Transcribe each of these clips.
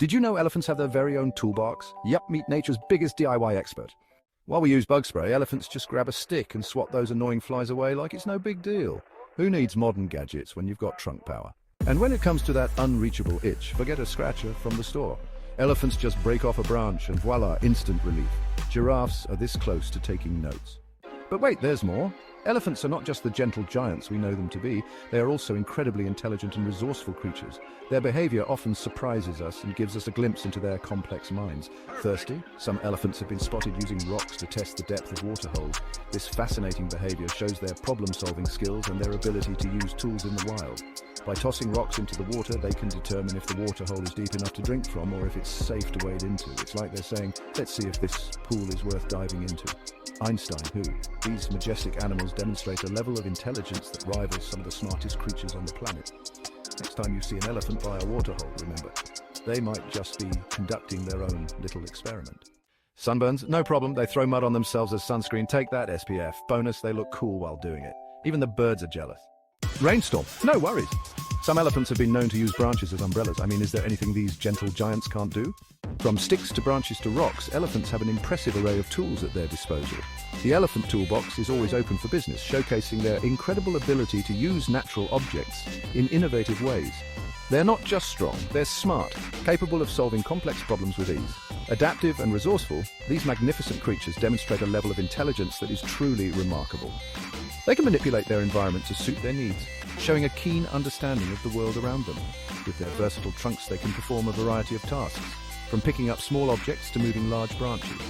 Did you know elephants have their very own toolbox? Yup, meet nature's biggest DIY expert. While we use bug spray, elephants just grab a stick and swat those annoying flies away like it's no big deal. Who needs modern gadgets when you've got trunk power? And when it comes to that unreachable itch, forget a scratcher from the store. Elephants just break off a branch and voila, instant relief. Giraffes are this close to taking notes. But wait, there's more. Elephants are not just the gentle giants we know them to be, they are also incredibly intelligent and resourceful creatures. Their behavior often surprises us and gives us a glimpse into their complex minds. Thirsty? Some elephants have been spotted using rocks to test the depth of water holes. This fascinating behavior shows their problem-solving skills and their ability to use tools in the wild. By tossing rocks into the water, they can determine if the water hole is deep enough to drink from or if it's safe to wade into. It's like they're saying, let's see if this pool is worth diving into. Einstein, who? These majestic animals demonstrate a level of intelligence that rivals some of the smartest creatures on the planet. Next time you see an elephant by a waterhole, remember, they might just be conducting their own little experiment. Sunburns? No problem, they throw mud on themselves as sunscreen. Take that, SPF. Bonus, they look cool while doing it. Even the birds are jealous. Rainstorm? No worries. Some elephants have been known to use branches as umbrellas. I mean, is there anything these gentle giants can't do? From sticks to branches to rocks, elephants have an impressive array of tools at their disposal. The elephant toolbox is always open for business, showcasing their incredible ability to use natural objects in innovative ways. They're not just strong, they're smart, capable of solving complex problems with ease. Adaptive and resourceful, these magnificent creatures demonstrate a level of intelligence that is truly remarkable. They can manipulate their environment to suit their needs, showing a keen understanding of the world around them. With their versatile trunks, they can perform a variety of tasks, from picking up small objects to moving large branches.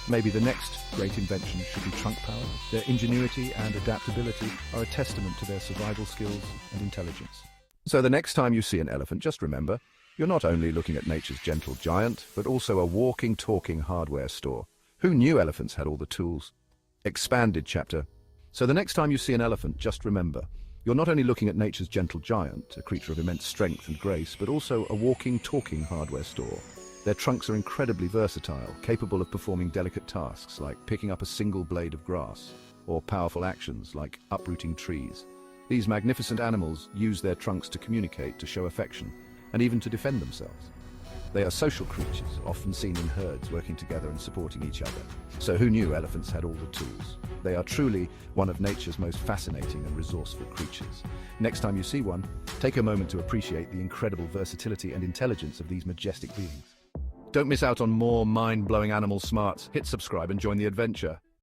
Maybe the next great invention should be trunk power. Their ingenuity and adaptability are a testament to their survival skills and intelligence. So the next time you see an elephant, just remember, you're not only looking at nature's gentle giant, but also a walking, talking hardware store. Who knew elephants had all the tools? Expanded chapter. So the next time you see an elephant, just remember, you're not only looking at nature's gentle giant, a creature of immense strength and grace, but also a walking, talking hardware store. Their trunks are incredibly versatile, capable of performing delicate tasks like picking up a single blade of grass, or powerful actions like uprooting trees. These magnificent animals use their trunks to communicate, to show affection, and even to defend themselves. They are social creatures, often seen in herds working together and supporting each other. So who knew elephants had all the tools? They are truly one of nature's most fascinating and resourceful creatures. Next time you see one, take a moment to appreciate the incredible versatility and intelligence of these majestic beings. Don't miss out on more mind-blowing animal smarts. Hit subscribe and join the adventure.